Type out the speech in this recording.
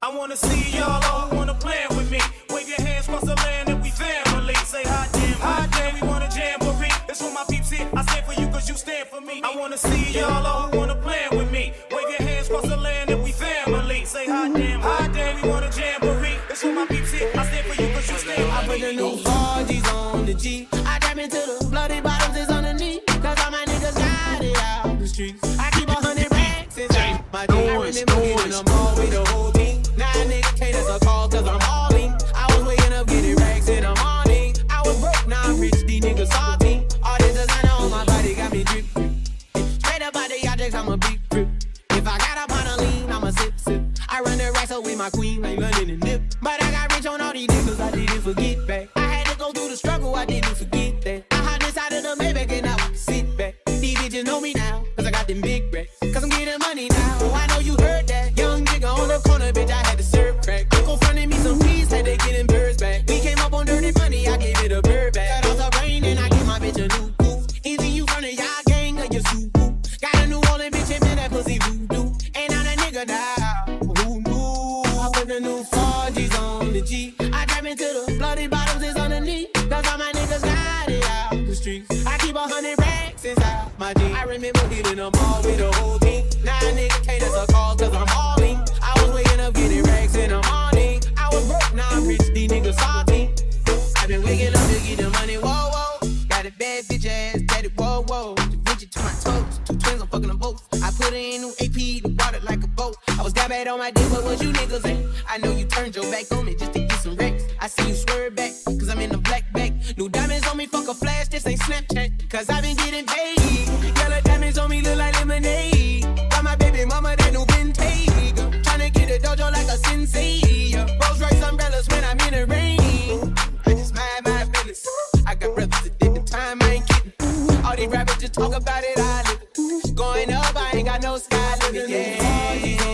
I wanna see y'all all who wanna plan with me. Wave your hands across the land and we family. Say hot damn, we want a jamboree. That's what my peeps here. I stand for you cause you stand for me. I wanna see y'all all who wanna plan with me. Wave your hands across the land and we family. Say hot damn, we want a jamboree. That's what my peeps here. I stand for you cause you stand for me. I put the new 4G's on the G. I trap into the bloody bottoms is on the knee. Cause all my niggas got it out the streets. I keep 100 racks inside my jeans. I remember getting them all with the whole team. Now niggas can't answer calls cause I'm all in. I was waking up getting racks in the morning. I was broke, now I'm rich, these niggas salty. All this designer on my body got me drip. Straight up out the objects, I'm a big grip. If I got up on a lean, I'm a sip. I run the racks up with my queen like London and Nip. But I got rich on all these niggas, I didn't forget back. I had to go through the struggle, I didn't forget that. I hopped inside of the Maybach and now I can sit back. These bitches know me now, cause I got them big racks. Cause I'm getting money now, oh I know you heard that. Young nigga on the corner, bitch, I had to serve crack. Uncle fronted me some peas, had to get them birds back. We came up on dirty money, I gave it a bird back. Cut off the brain and I gave my bitch a new coupe. Either you from the y'all gang or you soup. Got a New Orleans bitch and man, that pussy voodoo. Ain't not a nigga now, who knew? I put the new 4G's on the G. I trap into the bloody bottoms is on the knee. Cause all my niggas got it out the streets. I keep 100 racks inside my jeans. I remember hitting them all with the whole team. Now niggas can't answer calls cause I'm all in. I was waking up getting racks in the morning. I was broke, now I'm rich, these niggas salty. I've been waking up to get the money, whoa, whoa. Got a bad bitch ass, daddy, whoa, whoa. Bitch to my toes, 2 twins, I'm fucking them both. I put her in new AP, the water like a boat. I was that bad on my dick, but what you niggas ain't? I know you turned your back on me just to get some wrecks. I see you swerve back, cause I'm in the black bag. New diamonds on me, fuck a flash, this ain't Snapchat. Cause I been getting paid. Yellow diamonds on me look like lemonade. Got my baby mama that new vintage. Tryna get a dojo like a sensei. Rolls Royce umbrellas when I'm in the rain. I just mind my business. I got brothers that did the time, I ain't kidding. All these rappers just talk about it, I live it. Going up, I ain't got no sky limit, yeah.